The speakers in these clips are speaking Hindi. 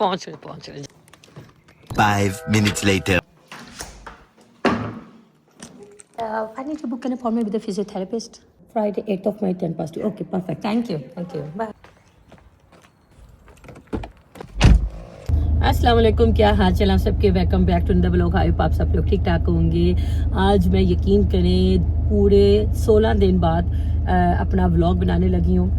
पहुंच रहे 5 minutes later. I need to book an appointment with a physiotherapist. Friday, 8th of May, 10 past 2. Okay, perfect. Thank you. Bye. अस्सलाम वालेकुम, क्या हाल चाल आप सबके। Welcome back to the blog. I hope आप सब लोग ठीक ठाक होंगे। आज मैं यकीन करें पूरे 16 दिन बाद अपना व्लॉग बनाने लगी हूँ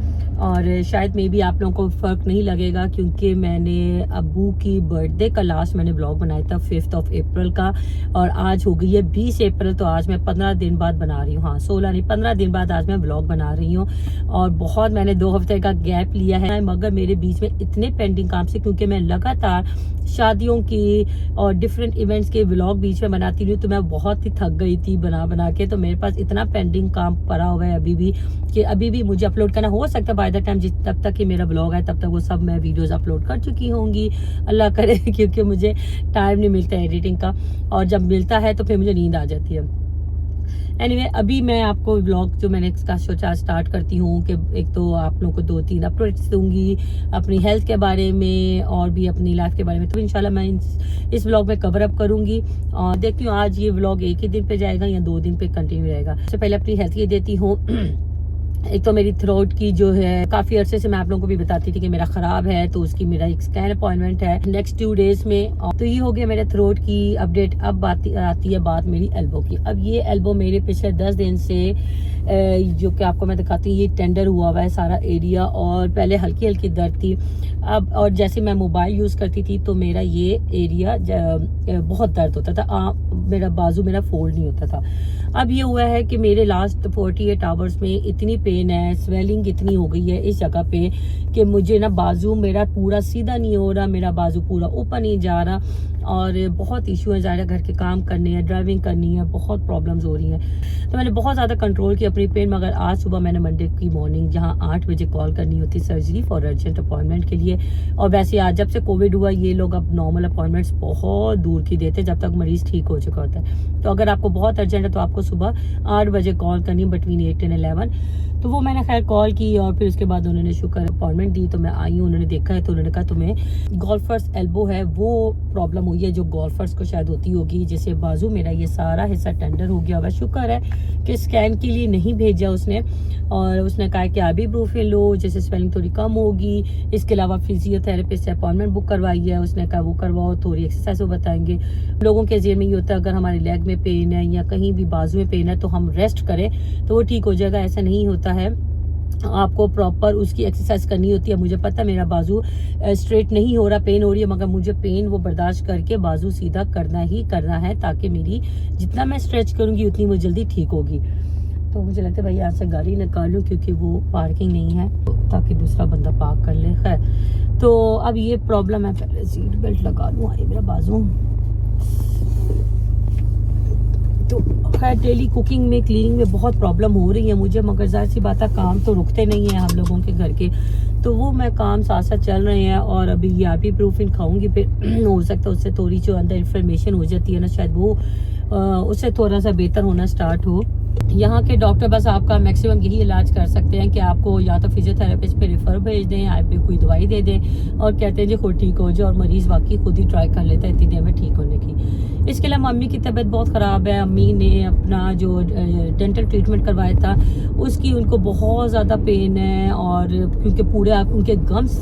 और शायद मे भी आप लोगों को फ़र्क नहीं लगेगा क्योंकि मैंने अब्बू की बर्थडे का लास्ट मैंने व्लॉग बनाया था 5th of April का और आज हो गई है 20 अप्रैल। तो आज मैं 15 दिन बाद बना रही हूँ, हाँ 16 नहीं 15 दिन बाद आज मैं व्लॉग बना रही हूँ। और बहुत मैंने 2 हफ्ते का गैप लिया है मगर मेरे बीच में इतने पेंडिंग काम से, क्योंकि मैं लगातार शादियों की और डिफरेंट इवेंट्स के व्लॉग बीच में बनाती रही, तो मैं बहुत ही थक गई थी बना के। तो मेरे पास इतना पेंडिंग काम पड़ा हुआ है अभी भी कि अभी भी मुझे अपलोड करना हो सकता है बाय द टाइम तब तक कि मेरा ब्लॉग है तब तक वो सब मैं वीडियोस अपलोड कर चुकी होंगी, अल्लाह करे क्योंकि मुझे टाइम नहीं मिलता एडिटिंग का और जब मिलता है तो फिर मुझे नींद आ जाती है। एनीवे अभी मैं आपको व्लॉग जो मैंने इसका सोचा स्टार्ट करती हूँ कि एक तो आप लोगों को 2-3 अपडेट्स दूंगी अपनी हेल्थ के बारे में और भी अपनी लाइफ के बारे में। तो इंशाल्लाह मैं इस व्लॉग में कवर अप करूंगी और देखती हूँ आज ये व्लॉग एक ही दिन पे जाएगा या 2 दिन पे कंटिन्यू रहेगा। सबसे पहले अपनी हेल्थ की देती हूँ। एक तो मेरी थ्रोट की जो है काफी अरसे से मैं आप लोगों को भी बताती थी कि मेरा खराब है, तो उसकी मेरा एक स्कैन अपॉइंटमेंट है नेक्स्ट 2 डेज में। तो ये हो गया मेरे थ्रोट की अपडेट। अब आती है बात मेरी एल्बो की। अब ये एल्बो मेरे पिछले 10 दिन से जो कि आपको मैं दिखाती हूँ, ये टेंडर हुआ हुआ है सारा एरिया और पहले हल्की हल्की दर्द थी। अब और जैसे मैं मोबाइल यूज करती थी तो मेरा ये एरिया बहुत दर्द होता था, मेरा बाजू मेरा फोल्ड नहीं होता था। अब ये हुआ है कि मेरे लास्ट 48 आवर्स में इतनी पेन है, स्वेलिंग इतनी हो गई है इस जगह पे कि मुझे ना बाजू मेरा पूरा सीधा नहीं हो रहा, मेरा बाजू पूरा ऊपर नहीं जा रहा और बहुत इशू है। ज़्यादा घर के काम करने हैं, ड्राइविंग करनी है, बहुत प्रॉब्लम्स हो रही हैं। तो मैंने बहुत ज़्यादा कंट्रोल की अपनी पेन, मगर आज सुबह मैंने मंडे की मॉर्निंग जहाँ 8 बजे कॉल करनी होती सर्जरी फॉर अर्जेंट अपॉइंटमेंट के लिए, और वैसे आज जब से कोविड हुआ ये लोग अब नॉर्मल अपॉइंटमेंट्स बहुत दूर की देते जब तक मरीज ठीक हो चुका होता है। तो अगर आपको बहुत अर्जेंट है तो आपको सुबह 8 बजे कॉल करनी बिटवीन 8 and 11। तो वो मैंने खैर कॉल की और फिर उसके बाद उन्होंने शुक्र अपॉइंटमेंट दी। तो मैं आई हूँ, उन्होंने देखा है तो उन्होंने कहा तुम्हें गोल्फर्स एल्बो है, वो प्रॉब्लम हुई है जो गोल्फर्स को शायद होती होगी, जैसे बाजू मेरा ये सारा हिस्सा टेंडर हो गया हुआ। शुक्र है कि स्कैन के लिए नहीं भेजा उसने और उसने कहा कि आइबुप्रोफेन लो, जैसे स्वेलिंग थोड़ी कम होगी। इसके अलावा फिजियोथेरेपिस्ट से अपॉइंटमेंट बुक करवाई है, उसने कहा वो करवाओ, थोड़ी एक्सरसाइज वो बताएंगे। लोगों के जेल में ये होता है अगर हमारे लेग में पेन है या कहीं भी बाजू में पेन है तो हम रेस्ट करें तो वो ठीक हो जाएगा। ऐसा नहीं होता है, आपको प्रॉपर उसकी एक्सरसाइज करनी होती है। मुझे पता मेरा बाजू स्ट्रेट नहीं हो रहा, पेन हो रही है, मगर मुझे पेन वो बर्दाश्त करके बाजू सीधा करना ही करना है ताकि मेरी जितना मैं स्ट्रेच करूंगी उतनी वो जल्दी ठीक होगी। तो मुझे लगता है भाई यहाँ से गाड़ी निकालूं क्योंकि वो पार्किंग नहीं है ताकि दूसरा बंदा पार्क कर ले। खैर तो अब ये प्रॉब्लम है, पहले सीट बेल्ट लगा लूँ। आई मेरा बाजू तो खैर डेली कुकिंग में क्लीनिंग में बहुत प्रॉब्लम हो रही है मुझे, मगर ज़ाहिर सी बात है काम तो रुकते नहीं है हम लोगों के घर के, तो वो मैं काम साथ साथ चल रहे हैं। और अभी ये आइबुप्रोफेन खाऊंगी फिर हो सकता है उससे थोड़ी जो अंदर इन्फ्लेमेशन हो जाती है ना शायद वो उससे थोड़ा सा बेहतर होना स्टार्ट हो। यहाँ के डॉक्टर बस आपका मैक्सिमम यही इलाज कर सकते हैं कि आपको या तो फिजियोथेरेपिस्ट पे रेफर भेज दें, आप भी कोई दवाई दे दें और कहते हैं जी खुद ठीक हो जाए, और मरीज वाकई खुद ही ट्राई कर लेता है इतनी देर में ठीक होने की। इसके अलावा मम्मी की तबीयत बहुत ख़राब है। अम्मी ने अपना जो डेंटल ट्रीटमेंट करवाया था उसकी उनको बहुत ज़्यादा पेन है और क्योंकि पूरे उनके गम्स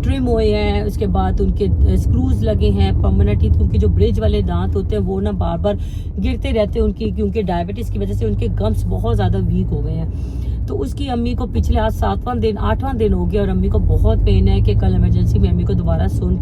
ट्रिम हुए हैं, उसके बाद उनके स्क्रूज लगे हैं परमानेंटली, क्योंकि जो ब्रिज वाले दांत होते हैं वो ना बार बार गिरते रहते हैं उनकी, क्योंकि डायबिटीज की वजह से उनके गम्स बहुत ज़्यादा वीक हो गए हैं। तो उसकी अम्मी को पिछले आज 8वां दिन हो गया और अम्मी को बहुत पेन है कि कल इमरजेंसी में अम्मी को दोबारा सुन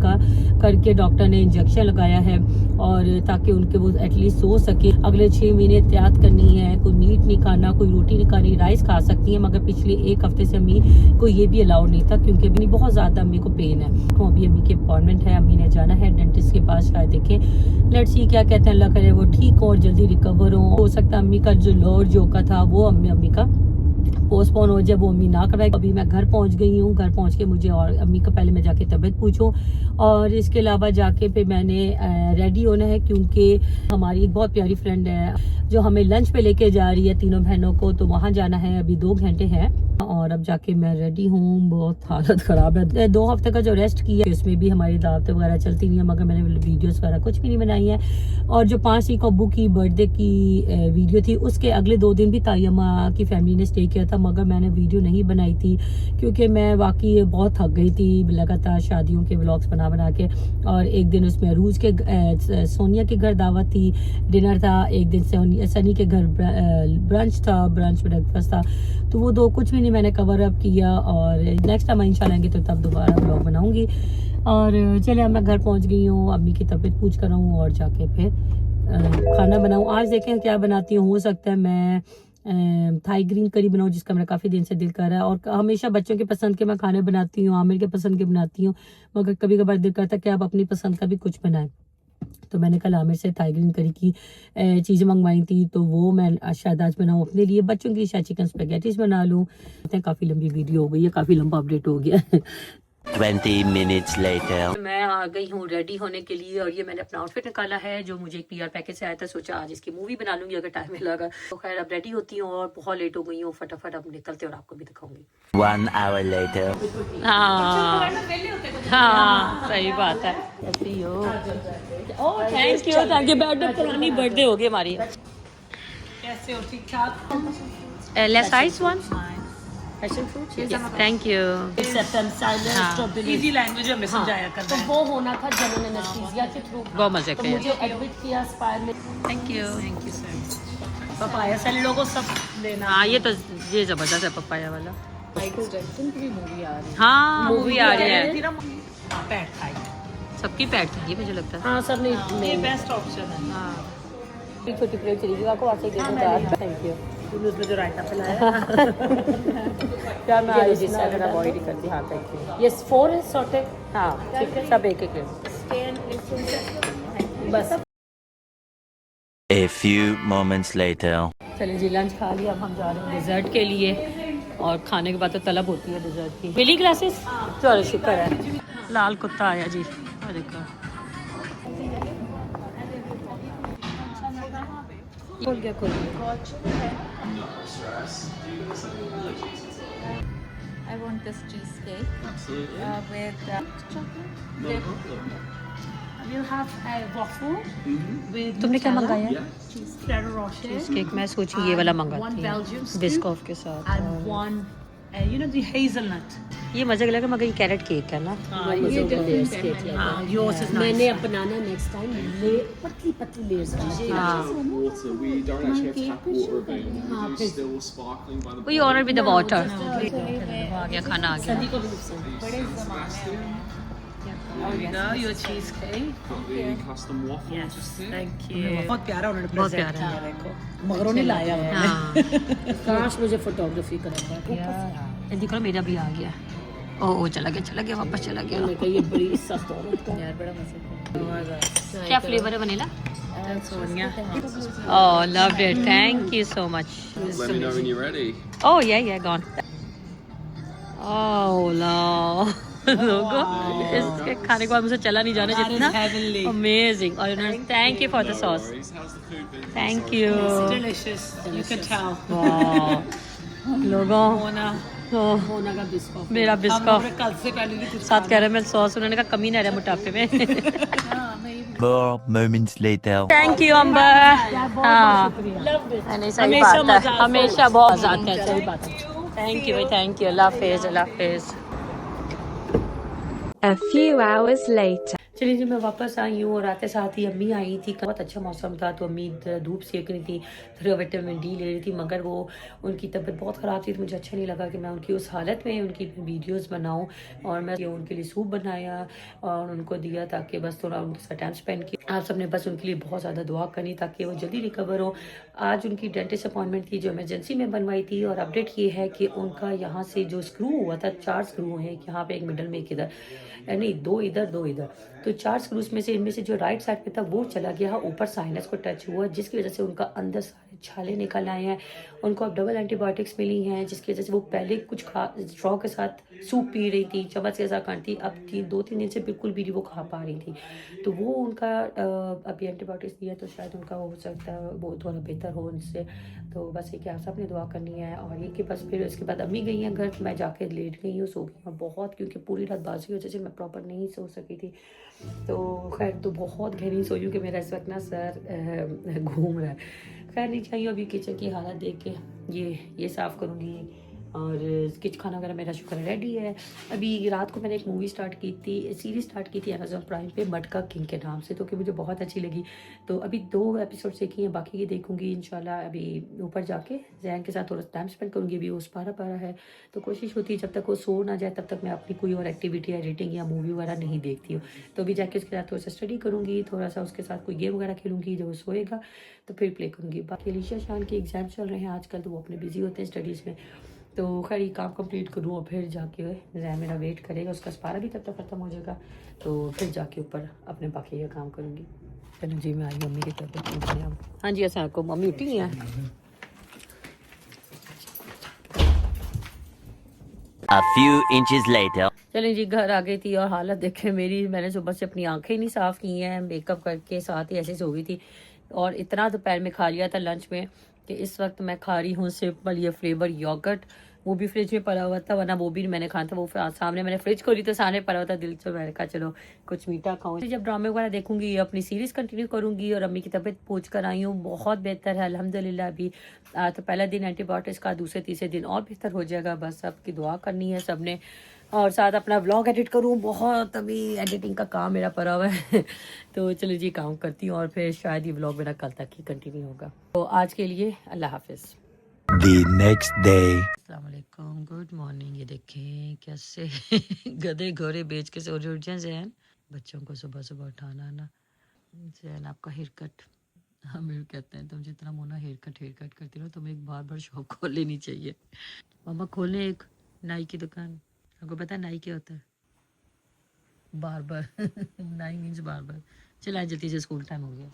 करके डॉक्टर ने इंजेक्शन लगाया है और ताकि उनके वो एटलीस्ट सो सके। अगले 6 महीने एहतियात करनी है, कोई मीट नहीं खाना, कोई रोटी नहीं खानी, राइस खा सकती है, मगर पिछले 1 हफ्ते से अम्मी को ये भी अलाउड नहीं था क्योंकि अभी बहुत ज़्यादा अम्मी को पेन है। तो अभी अम्मी की अपॉइंटमेंट है, अम्मी ने जाना है डेंटिस्ट के पास, शायद देखें लेट्स सी क्या कहते हैं, अल्लाह करे वो ठीक हो और जल्दी रिकवर हो सकता है अम्मी का जो लोअर जो का था वो अम्मी का पोस्टपोन हो जाए, वो अम्मी ना करवाए। अभी मैं घर पहुंच गई हूँ, घर पहुंच के मुझे और अम्मी को पहले मैं जाके तबीयत पूछूं, और इसके अलावा जाके फिर मैंने रेडी होना है, क्योंकि हमारी एक बहुत प्यारी फ्रेंड है जो हमें लंच पे लेके जा रही है तीनों बहनों को, तो वहाँ जाना है। अभी 2 घंटे हैं और अब जाके मैं रेडी हूँ। बहुत हालत ख़राब है। 2 हफ्ते का जो रेस्ट किया उसमें भी हमारी दावतें वगैरह चलती नहीं है, मगर मैंने वीडियोस वगैरह कुछ भी नहीं बनाई है। और जो 5 को अब्बू की बर्थडे की वीडियो थी, उसके अगले 2 दिन भी ताई अम्मा की फैमिली ने स्टे किया था, मगर मैंने वीडियो नहीं बनाई थी क्योंकि मैं वाकई बहुत थक गई थी लगातार शादियों के व्लॉग्स बना बना के। और एक दिन उसमें अरूज के सोनिया के घर दावत थी, डिनर था। एक दिन सनी के घर ब्रंच था, ब्रंच ब्रेकफास्ट था। तो वो 2 कुछ भी नहीं मैंने कवर अप किया, और नेक्स्ट टाइम इंशाल्लाह आएंगे तो तब दोबारा व्लॉग बनाऊंगी। और चले मैं घर पहुंच गई हूँ, अम्मी की तबीयत पूछ कर हूँ और जाके फिर खाना बनाऊँ। आज देखें क्या बनाती हूँ, हो सकता है मैं थाई ग्रीन करी बनाऊँ, जिसका मेरा काफ़ी दिन से दिल कर रहा है। और हमेशा बच्चों के पसंद के मैं खाने बनाती हूँ, आमिर के पसंद के बनाती हूँ, मगर कभी कभार दिल करता है कि आप अपनी पसंद का भी कुछ बनाएं। तो मैंने कल आमिर से थाई ग्रीन करी की चीज़ें मंगवाई थी, तो वो मैं शायद आज बनाऊँ अपने लिए, बच्चों की शायद चिकन स्पैगेटीज बना लूँ। काफ़ी लंबी वीडियो हो गई है, काफ़ी लंबा अपडेट हो गया है। 20 minutes later. मैं आ गई हूँ रेडी होने के लिए, और ये मैंने अपना आउटफिट निकाला है जो मुझे एक PR पैकेज से आया था। सोचा आज इसकी मूवी बना लूंगी अगर टाइम मिलेगा। तो खैर अब रेडी होती हूँ और बहुत लेट हो गई हूँ, फटाफट अब निकलते और आपको भी दिखाऊंगी। 1 hour later. हाँ हाँ, सही बात है। थैंक यू पुरानी बर्थडे हो गई हमारी। कैसे हो, ठीक ठाक? Less size one passion fruit, thank you. Easy language में मैसेज आया कर तो वो होना था जब उन्होंने एनेस्थीसिया के थ्रू बहुत मजे तो के मुझे एडमिट किया स्पायर में। Thank you. Thank you sir. Papaya salad को सब लेना। हाँ ये तो ये जबरदस्त है पपाया वाला। माइकल जैक्सन की भी मूवी आ रही है। हाँ मूवी आ रही है, पैट थाई सबकी पैक थी ये मुझे लगता है। हाँ सब ये नहीं बेस्ट ऑप्शन है। हाँ छोटी प्लेट चली गई आपको वापस दे दूंगा। Thank you. तूने उसमें जो रायता फैलाया क्या मैं आज जिस तरह अवॉइड ही करती। हाँ थैंक यू। ये 4 है सॉर्टे। हाँ ठीक है, सब एक एक बस। A few moments later. चलिए जी लंच खा लिया, अब हम जा रहे हैं डिजर्ट के लिए, और खाने के बाद तो तलब होती है डिजर्ट की। मिली ग्लासेस, चलो शुक्र है। लाल कुत्ता आया जी, देखो खोल गया खोल गया। I want this cheesecake. Absolutely. With chocolate. We'll have a waffle with तुमने क्या मंगाया? Ferrero Rocher केक मैं सोची ये वाला one मंगाती Belgian हूँ scoop बिस्कॉफ के साथ। and one you know the hazelnut. ये मजे लगा, मगर ये कैरेट केक है ना। ये different है। हाँ yours is nice. मैंने अपनाना नेक्स्ट टाइम ले पतली पतली लेयर्स की। हाँ water. We don't actually have tap water available. We do still sparkling by the we order with the water. आ गया खाना आ गया। सभी को भी नुकसान। There you go, your cheesecake. got the custom waffle Yes, just here. thank you. बहुत प्यारा उन्होंने बहुत present प्यारा किया देखो। मगरों ने लाया उन्होंने। हाँ काश मुझे फोटोग्राफी करना था। जल्दी करो, मेरा भी आ गया। ओ चला गया वापस चला गया। मैंने कहा ये बड़ी सख्त औरत का। यार बड़ा मजा क्या फ्लेवर है vanilla? Sonia. Oh loved it, thank you so much. Let me know when you're ready. ओह या गॉन। ओह नो लोगो इसके खाने के बाद मुझे चला नहीं जाना जितना heavenly. अमेजिंग। और उन्होंने thank you for the sauce, Worries. How's the food been? Thank you. Delicious. You can tell. लोगों Mona. होना का बिस्कुट। मेरा हम बिस्कॉफ लोग कल से पहले भी कुछ साथ कह रहे हैं मैं सॉस, उन्होंने कहा कमी ना रहा मोटापे में। 4 moments later. थैंक यू अम्बर। हाँ नहीं सही बात है, हमेशा बहुत मजा आता है, सही बात है। थैंक यू भाई, thank you. Allah Hafiz, Allah Hafiz. A few hours later. चलिए जी मैं वापस आई हूँ, और आते साथ ही अम्मी आई थी। बहुत अच्छा मौसम था तो अम्मी धूप सेक रही थी, थोड़ा विटामिन डी ले रही थी, मगर वो उनकी तबीयत बहुत ख़राब थी तो मुझे अच्छा नहीं लगा कि मैं उनकी उस हालत में उनकी वीडियोस बनाऊं। और मैं उनके लिए सूप बनाया और उनको दिया ताकि बस थोड़ा उनके साथ टाइम स्पेंड किया। आप सबने बस उनके लिए बहुत ज़्यादा दुआ करनी ताकि वो जल्दी रिकवर हो। आज उनकी डेंटिस्ट अपॉइंटमेंट थी जो इमरजेंसी में बनवाई थी, और अपडेट ये है कि उनका यहाँ से जो स्क्रू हुआ था, 4 स्क्रू हैं, यहाँ पे एक मिडल में एक इधर, नहीं 2 इधर 2 इधर, तो 4 स्क्रूज में से इनमें से जो राइट साइड पे था वो चला गया ऊपर, साइनस को टच हुआ, जिसकी वजह से उनका अंदर सारे छाले निकल आए हैं। उनको अब डबल एंटीबायोटिक्स मिली हैं, जिसकी वजह से वो पहले कुछ स्ट्रॉ के साथ सूप पी रही थी, चम्मच के साथ खाती, अब 2-3 दिन से बिल्कुल भी नहीं वो खा पा रही थी। तो वो उनका अभी एंटीबायोटिक्स दिया तो शायद उनका हो सकता है वो थोड़ा बेहतर हो उनसे। तो बस ये कि आप सब ने दुआ करनी है। और ये कि बस फिर उसके बाद अम्मी गई हैं घर, मैं जाके लेट गई हूँ, सो गई हूँ बहुत, क्योंकि पूरी रात बाजी की वजह से मैं प्रॉपर नहीं सो सकी थी। तो खैर तो बहुत गहरी सोई हूँ कि मेरा इस वक्त ना सर घूम रहा है। खैर नहीं चाहिए, अभी किचन की हालत देख के ये साफ़ करूँगी और किच खाना वगैरह मेरा शुक्र रेडी है। अभी रात को मैंने एक मूवी स्टार्ट की थी, सीरीज़ स्टार्ट की थी अमेज़ॉन प्राइम पे, मटका किंग के नाम से, तो कि मुझे बहुत अच्छी लगी। तो अभी 2 एपिसोड देखी हैं, बाकी ये देखूंगी इंशाल्लाह। अभी ऊपर जाके जैन के साथ थोड़ा टाइम स्पेंड करूंगी, अभी वो पारा है, तो कोशिश होती है जब तक वो सो ना जाए तब तक मैं अपनी कोई और एक्टिविटी एडिटिंग या मूवी वगैरह नहीं देखती हूँ। तो अभी जाके उसके साथ थोड़ा सा स्टडी करूँगी, थोड़ा सा उसके साथ कोई गेम वगैरह खेलूँगी, जब वो सोएगा तो फिर प्ले करूँगी। बाकी अलीशा शान के एग्जाम चल रहे हैं आजकल, तो वो अपने बिजी होते हैं स्टडीज़ में। तो खैर ये काम कंप्लीट करूँ और फिर जाके जैन मेरा वेट करेगा, उसका स्पारा भी तब तक ख़त्म हो जाएगा, तो फिर जाके ऊपर अपने बाकी का काम करूँगी। चलो जी, मैं आई मम्मी की तबीयत पूछने अब। हाँ जी, ऐसा आपको मम्मी उठी नहीं है? A few inches later. चलें जी, घर आ गई थी और हालत देखे मेरी, मैंने सुबह से अपनी आंखें नहीं साफ़ की हैं, मेकअप करके साथ ही ऐसे सो गई थी। और इतना दोपहर में खा लिया था लंच में कि इस वक्त मैं खा रही हूँ सिंपल ये फ्लेवर योगर्ट, वो भी फ्रिज में पड़ा हुआ था, वरना वो भी मैंने खाया था। वो सामने मैंने फ्रिज खोली तो सामने पड़ा हुआ था, दिल से मैंने कहा चलो कुछ मीठा खाऊं। जब ड्रामे वगैरह देखूंगी अपनी सीरीज़ कंटिन्यू करूंगी। और अम्मी की तबीयत पूछ कर आई हूँ, बहुत बेहतर है अल्हम्दुलिल्लाह। अभी तो पहला दिन एंटीबायोटिक्स का, दूसरे तीसरे दिन और बेहतर हो जाएगा। बस सबकी दुआ करनी है सबने, और साथ अपना व्लॉग एडिट करूँ, बहुत अभी एडिटिंग का काम मेरा पड़ा हुआ है। तो चलो जी काम करती हूँ और फिर शायद ये व्लॉग मेरा कल तक ही कंटिन्यू होगा। तो आज के लिए अल्लाह हाफिज़। The next day. अस्सलाम वालेकुम, गुड मॉर्निंग। ये देखें कैसे गधे घोड़े बेच के सो उठ जाए जैन, बच्चों को सुबह सुबह उठाना ना। जैन आपका हेयर कट, हम कहते हैं तुम जितना मुना हेयर कट करती रहो, तुम्हें एक बार शॉप खोल लेनी चाहिए। मामा खोलें एक नाई की दुकान। आपको पता है नाई क्या होता है? बार्बर नाई मीन्स बार्बर। चला जल्दी से, स्कूल टाइम हो गया,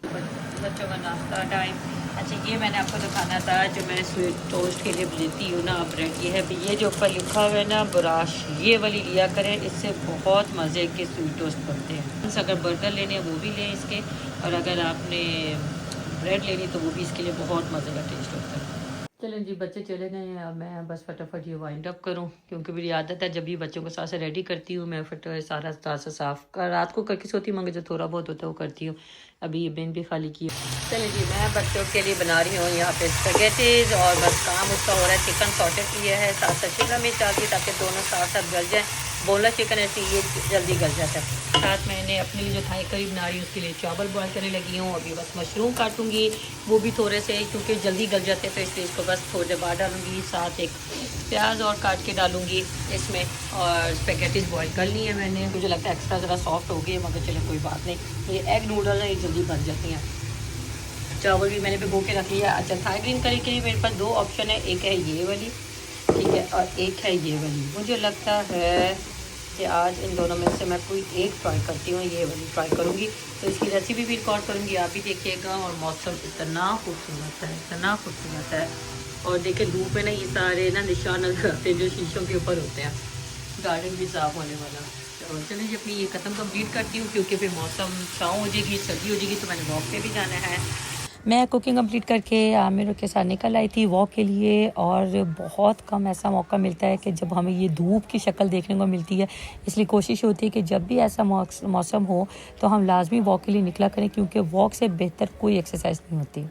बच्चों का नाश्ता टाइम। अच्छा ये मैंने आपको दिखाना था जो मैं स्वीट टोस्ट के लिए लेती हूँ ना ब्रेड, ये है ये जो ऊपर लिखा हुआ है ना बुराश, ये वाली लिया करें, इससे बहुत मज़े के स्वीट टोस्ट बनते हैं। अगर बर्गर लेने हैं वो भी लें इसके, और अगर आपने ब्रेड लेनी तो वो भी इसके लिए बहुत मज़े का टेस्ट होता है। चलें जी, बच्चे चले गए हैं, अब मैं बस फटाफट ये वाइंड अप करूं, क्योंकि मेरी आदत है जब भी बच्चों को साथ से रेडी करती हूँ मैं फटाफट सारा साफ़ रात को करके सोती हूँ, मगर जो थोड़ा बहुत होता है वो करती हूँ। अभी ये बिन भी खाली की। चलें जी, मैं बच्चों के लिए बना रही हूँ यहाँ पे स्पैगेटीज, और बस काम उसका हो रहा है। चिकन सॉटेड किया है, साथ साथ शिमला मिर्च डाल दी ताकि दोनों साथ साथ गल जाएँ। बोनलेस चिकन ऐसे ये जल्दी गल जाता है। साथ मैंने अपने लिए जो थाई करी बना रही हूँ उसके लिए चावल बॉयल करने लगी हूँ। अभी बस मशरूम काटूंगी, वो भी थोड़े से, क्योंकि जल्दी गल जाते हैं तो इसलिए इसको बस थोड़ी देर बाद डालूंगी। साथ एक प्याज और काट के डालूंगी इसमें, और स्पैगेटीज बॉयल कर ली है मैंने। मुझे लगता है एक्स्ट्रा ज़रा सॉफ्ट हो गई है, मगर चलो कोई बात नहीं, ये एग नूडल है, ये जल्दी बन जाती हैं। चावल भी मैंने भिगो के रख लिया। अच्छा, थाई ग्रीन करी के लिए मेरे पास 2 ऑप्शन है, एक है ये वाली, ठीक है, और एक है ये वाली। मुझे लगता है कि आज इन दोनों में से मैं कोई एक ट्राई करती हूँ, ये वाली ट्राई करूँगी। तो इसकी रेसिपी भी रिकॉर्ड करूँगी, आप भी देखिएगा। और मौसम इतना खूबसूरत है, इतना खूबसूरत है। और देखिए धूप में ना ये सारे ना निशान नजर आते हैं जो शीशों के ऊपर होते हैं। गार्डन भी साफ़ होने वाला। तो चलिए जी, अपनी ये ख़त्म कंप्लीट करती हूँ, क्योंकि फिर मौसम छाँव हो जाएगी, सर्दी हो जाएगी, तो मैंने वॉक पे भी जाना है। मैं कुकिंग कंप्लीट करके आमिर के साथ निकल आई थी वॉक के लिए, और बहुत कम ऐसा मौका मिलता है कि जब हमें ये धूप की शक्ल देखने को मिलती है। इसलिए कोशिश होती है कि जब भी ऐसा मौसम हो तो हम लाजमी वॉक के लिए निकला करें, क्योंकि वॉक से बेहतर कोई एक्सरसाइज नहीं होती।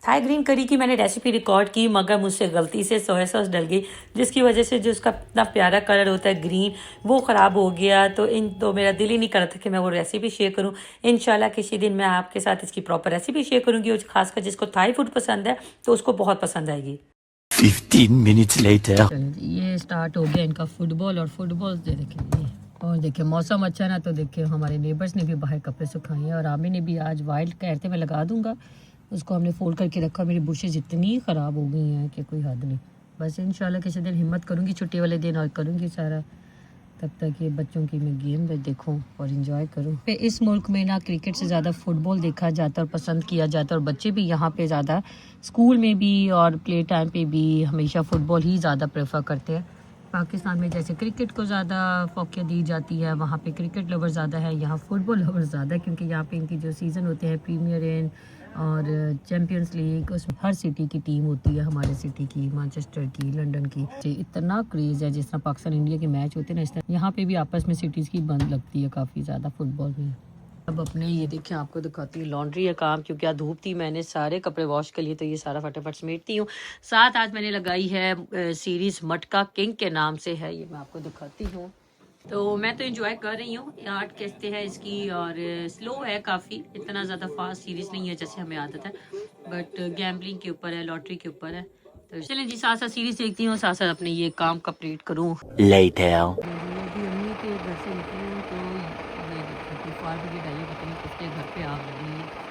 थाई ग्रीन करी की मैंने रेसिपी रिकॉर्ड की, मगर मुझसे गलती से सोया सॉस डल गई, जिसकी वजह से जो उसका इतना प्यारा कलर होता है ग्रीन, वो ख़राब हो गया। तो मेरा दिल ही नहीं कर रहा था कि मैं वो रेसिपी शेयर करूं। इंशाल्लाह किसी दिन मैं आपके साथ इसकी प्रॉपर रेसिपी शेयर करूंगी, और खासकर जिसको थाई फूड पसंद है तो उसको बहुत पसंद आएगी। 15 minutes later. ये स्टार्ट हो गया इनका फुटबॉल, और फुटबॉल देखिए, और देखिए मौसम अच्छा ना, तो देखिए हमारे नेबर्स ने भी बाहर कपड़े सुखाए हैं, और आमिर ने भी आज वाइल्ड कहते मैं लगा दूंगा, उसको हमने फोल्ड करके रखा। मेरी बुशेज इतनी ख़राब हो गई हैं कि कोई हद नहीं। बस इंशाल्लाह किसी दिन हिम्मत करूँगी छुट्टी वाले दिन और करूँगी सारा। तब तक ये बच्चों की मैं गेम देखूं और इंजॉय करूं। इस मुल्क में ना क्रिकेट से ज़्यादा फुटबॉल देखा जाता है और पसंद किया जाता है, और बच्चे भी यहाँ पे ज़्यादा स्कूल में भी और प्ले टाइम पे भी हमेशा फ़ुटबॉल ही ज़्यादा प्रेफर करते हैं। पाकिस्तान में जैसे क्रिकेट को ज़्यादा फोकियत दी जाती है, वहाँ पे क्रिकेट लवर ज़्यादा है, यहाँ फुटबॉल लवर ज़्यादा है, क्योंकि यहाँ पे इनकी जो सीज़न होते हैं प्रीमियर इन और चैम्पियंस लीग, उसमें हर सिटी की टीम होती है, हमारे सिटी की, मैनचेस्टर की, लंदन की। इतना क्रेज़ है, जिस तरह पाकिस्तान इंडिया के मैच होते हैं ना, इस तरह यहाँ पे भी आपस में सिटीज़ की बंद लगती है काफ़ी ज़्यादा फुटबॉल में। अब अपने ये देखें, आपको दिखाती हूँ लॉन्ड्री है काम, क्योंकि आज धूप थी, मैंने सारे कपड़े वॉश कर लिए, तो ये सारा फटाफट समेटती हूँ। साथ आज मैंने लगाई है सीरीज़ मटका किंग के नाम से है, ये मैं आपको दिखाती हूँ। तो मैं तो एंजॉय कर रही हूँ। 8 किस्तें हैं इसकी और स्लो है काफ़ी, इतना ज़्यादा फास्ट सीरीज़ नहीं है जैसे हमें आदत है, बट गैम्बलिंग के ऊपर है, लॉटरी के ऊपर है। तो चलें जी, साथ साथ सीरीज़ देखती हूँ, साथ साथ अपने ये काम कंप्लीट करूँ। Later. अम्मी के घर से निकली हूँ, तो मैं 4 बजे डाली, पता नहीं किसके घर पे आ गई।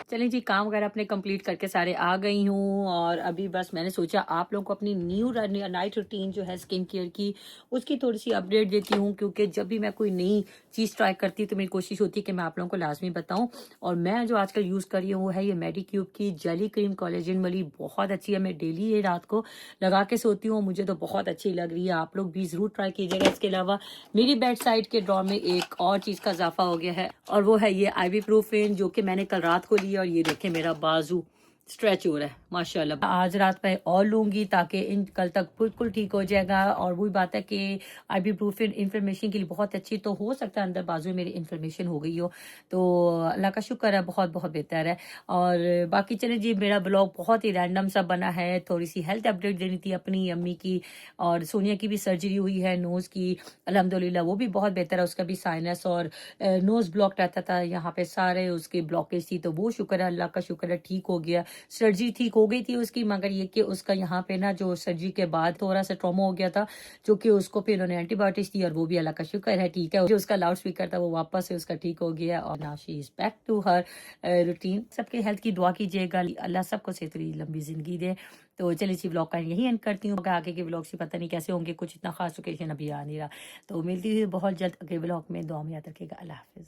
चलें जी, काम वगैरह अपने कंप्लीट करके सारे आ गई हूँ, और अभी बस मैंने सोचा आप लोगों को अपनी न्यू नाइट रूटीन जो है स्किन केयर की, उसकी थोड़ी सी अपडेट देती हूँ, क्योंकि जब भी मैं कोई नई चीज़ ट्राई करती हूँ तो मेरी कोशिश होती है कि मैं आप लोगों को लाजमी बताऊँ। और मैं जो आजकल यूज़ कर रही हूँ वो है ये मेडिक्यूब की जेली क्रीम कोलेजन वाली, बहुत अच्छी है। मैं डेली ये रात को लगा के सोती हूँ, मुझे तो बहुत अच्छी लग रही है, आप लोग भी ज़रूर ट्राई कीजिएगा। इसके अलावा मेरी बेड साइड के ड्रॉर में एक और चीज़ का इजाफा हो गया है, और वो है ये आइबीप्रोफेन, जो कि मैंने कल रात को लिया, और ये देखें मेरा बाजू स्ट्रेच हो रहा है माशाल्लाह। आज रात में और लूंगी ताकि इन कल तक बिल्कुल ठीक हो जाएगा। और वही बात है कि आइबीप्रोफेन इन्फ्लेमेशन के लिए बहुत अच्छी, तो हो सकता है अंदर बाजू में मेरी इन्फ्लेमेशन हो गई हो, तो अल्लाह का शुक्र है, बहुत बहुत बेहतर है। और बाकी चले जी, मेरा ब्लॉग बहुत ही रैंडम सा बना है, थोड़ी सी हेल्थ अपडेट देनी थी अपनी अम्मी की, और सोनिया की भी सर्जरी हुई है नोज़ की, अल्हम्दुलिल्लाह वो भी बहुत बेहतर है। उसका भी साइनस और नोज़ ब्लॉक रहता था, यहाँ पे सारे उसके ब्लॉकेज थी, तो वो शुक्र है, अल्लाह का शुक्र है, ठीक हो गया। सर्जरी ठीक हो गई थी उसकी, मगर ये कि उसका यहाँ पे ना जो सर्जरी के बाद थोड़ा सा ट्रॉमा हो गया था, जो कि उसको फिर उन्होंने एंटीबायोटिक्स दी, और वो भी अल्लाह का शुक्र है ठीक है। जो उसका लाउड स्पीकर था वो वापस से उसका ठीक हो गया, और now she is back to her routine. सबके हेल्थ की दुआ कीजिएगा, अल्लाह सबको सेहत लंबी जिंदगी दे। तो चलिए इसी ब्लॉग का यही एंड करती हूँ। आगे के ब्लॉग से पता नहीं कैसे होंगे, कुछ इतना खास ओकेजन अभी आ नहीं रहा, तो मिलती हुई बहुत जल्द अगले ब्लॉग में। दुआ में याद रखिएगा। अल्लाह हाफिज।